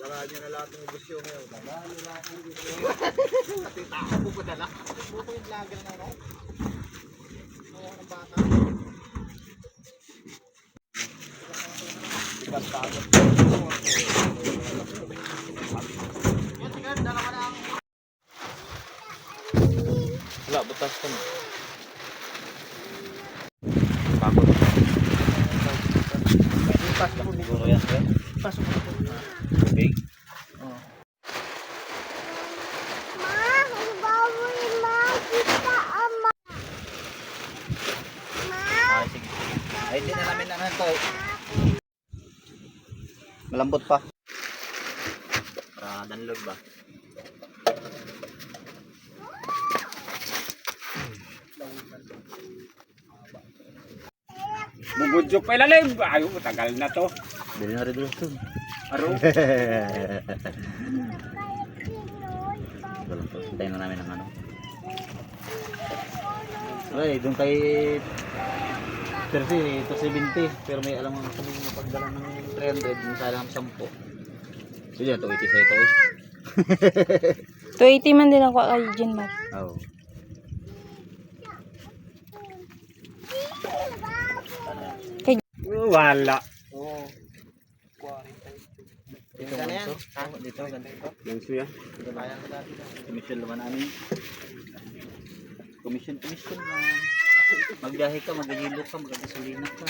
Saraan nyo na lahat ng negosyo ngayon. Saraan nyo lahat ng negosyo. Kasi tao po pa dala. Buto yung vlogger na ano? Mga ng bata. Ikas tayo. Yan, tingnan. Dalawa na ang... Wala, butas ka na. Pagod. Pasok mo siguro yan, sir. Pasok mo po. Big? Oo. Ma, baboy ma, kita ama. Ma. Ah, sige. Ay, hindi na namin ano ito. Malambot pa. Para danlog ba? Bubudyo pa ilalim. Ayaw, tagal na to. Bili na rin doon ito. Aro. Walang to. Hintayin na namin ang ano. Ay, doon kay Percy, ito 70. Pero may alam mo kami pagdala ng 300. Yung salang 10. So yan, 280 sa ito eh. 280 man din ako kay Jen Mar. Oo. Wala. Oo. 40. Dito na yan. Dito, ganito. Yan siya. Commission naman namin. Commission lang. Magbiyahe ka, magagilo ka, magagasolina ka.